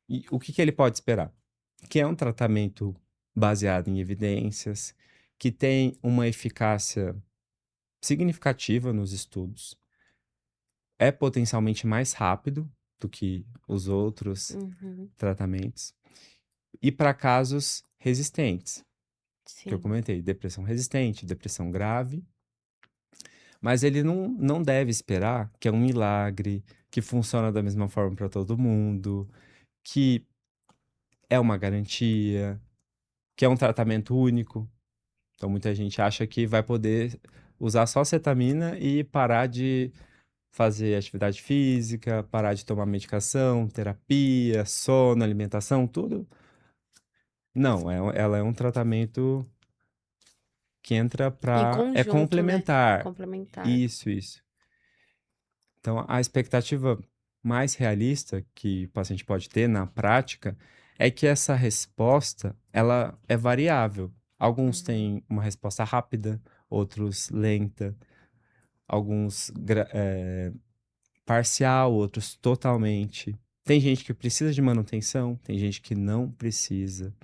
E o que ele pode esperar? Que é um tratamento baseado em evidências, que tem uma eficácia significativa nos estudos, é potencialmente mais rápido do que os outros uhum, tratamentos, e para casos resistentes, que eu sim. comentei, depressão resistente, depressão grave, mas ele não deve esperar que é um milagre, que funciona da mesma forma para todo mundo, que é uma garantia, que é um tratamento único. Então muita gente acha que vai poder usar só cetamina e parar de fazer atividade física, parar de tomar medicação, terapia, sono, alimentação, tudo. Não, ela é um tratamento que entra Em para é conjunto, né? complementar. Complementar. Isso. Então a expectativa mais realista que o paciente pode ter na prática é que essa resposta, ela é variável. Alguns Uhum. têm uma resposta rápida, outros lenta, alguns parcial, outros totalmente. Tem gente que precisa de manutenção, tem gente que não precisa.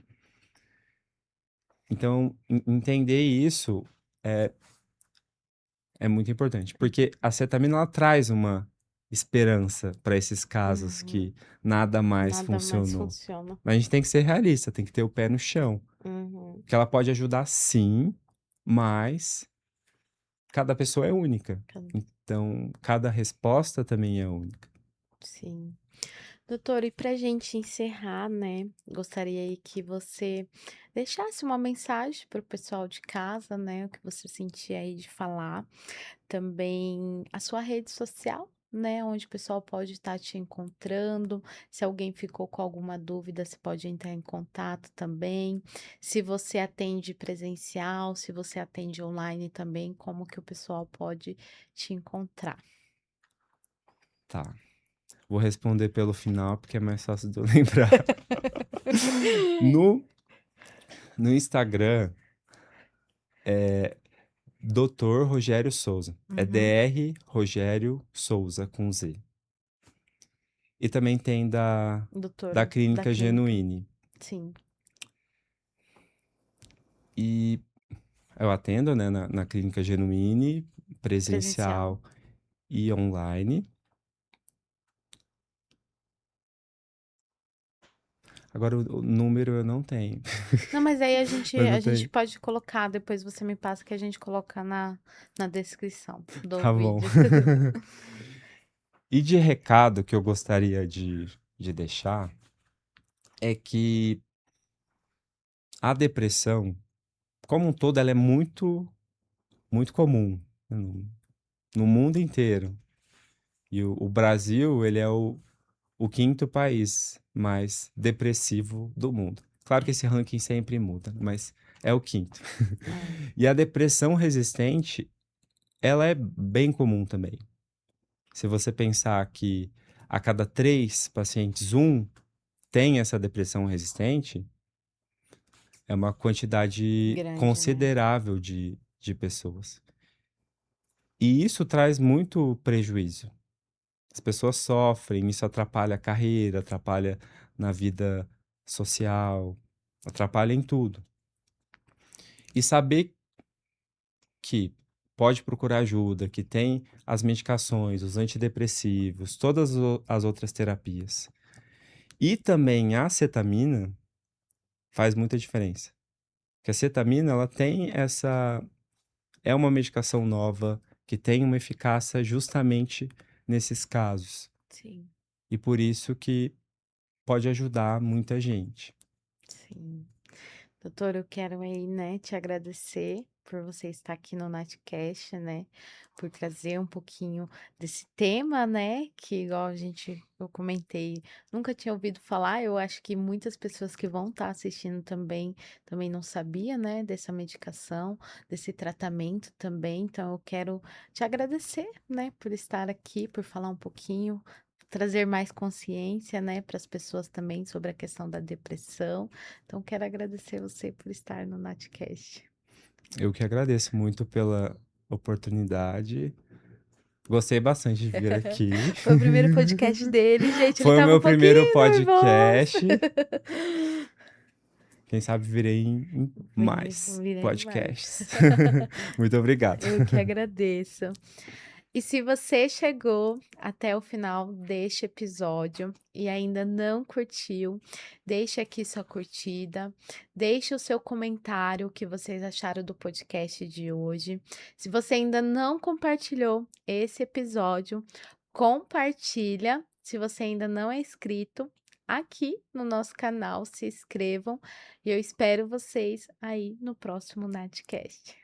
Então, entender isso é, é muito importante, porque a cetamina ela traz uma esperança para esses casos Uhum. que nada mais Nada mais funcionou. funciona. Mas a gente tem que ser realista, tem que ter o pé no chão. Uhum. Que ela pode ajudar sim, mas cada pessoa é única. Cada Então, cada resposta também é única. sim. Doutor, e pra gente encerrar, né, gostaria aí que você deixasse uma mensagem para o pessoal de casa, né, o que você sentia aí de falar. Também a sua rede social, né, onde o pessoal pode estar te encontrando. Se alguém ficou com alguma dúvida, você pode entrar em contato também. Se você atende presencial, se você atende online também, como que o pessoal pode te encontrar? Tá. Vou responder pelo final, porque é mais fácil de eu lembrar. No, no Instagram, Dr. Rogério Souza. É Uhum. DR Rogério Souza, com Z. E também tem da Doutor da Clínica clínica. Genuine. Sim, E eu atendo, né, na Clínica Genuine, presencial. presencial e online. Agora, o número eu não tenho. Não, mas aí a gente Mas a eu gente tenho. pode colocar, depois você me passa que a gente coloca na descrição do Tá bom. vídeo. E de recado que eu gostaria de deixar é que a depressão, como um todo, ela é muito comum no mundo inteiro. E o Brasil, ele é o quinto país mais depressivo do mundo. Claro que esse ranking sempre muda, mas é o quinto. É. E a depressão resistente, ela é bem comum também. Se você pensar que a cada 3 pacientes, um tem essa depressão resistente é uma quantidade Grande, né? considerável de pessoas. E isso traz muito prejuízo. As pessoas sofrem, isso atrapalha a carreira, atrapalha na vida social, atrapalha em tudo. E saber que pode procurar ajuda, que tem as medicações, os antidepressivos, todas as outras terapias. E também a cetamina faz muita diferença. Porque a cetamina, ela tem essa é uma medicação nova que tem uma eficácia justamente nesses casos. Sim, E por isso que pode ajudar muita gente. sim. Doutor, eu quero aí, né, te agradecer por você estar aqui no Natcast, né, por trazer um pouquinho desse tema, né, que igual eu comentei, nunca tinha ouvido falar, eu acho que muitas pessoas que vão estar assistindo também não sabia, né, dessa medicação, desse tratamento também, então eu quero te agradecer, né, por estar aqui, por falar um pouquinho, trazer mais consciência, né, para as pessoas também sobre a questão da depressão. Então, quero agradecer você por estar no Natcast. Eu que agradeço muito pela oportunidade. Gostei bastante de vir aqui. Foi o primeiro podcast dele, gente, ele Foi o estava um meu primeiro pouquinho nervoso. podcast. Quem sabe virei em mais Virei mais. podcasts. Muito obrigado. Eu que agradeço. E se você chegou até o final deste episódio e ainda não curtiu, deixe aqui sua curtida, deixe o seu comentário o que vocês acharam do podcast de hoje. Se você ainda não compartilhou esse episódio, compartilha. Se você ainda não é inscrito, aqui no nosso canal, se inscrevam e eu espero vocês aí no próximo Natcast.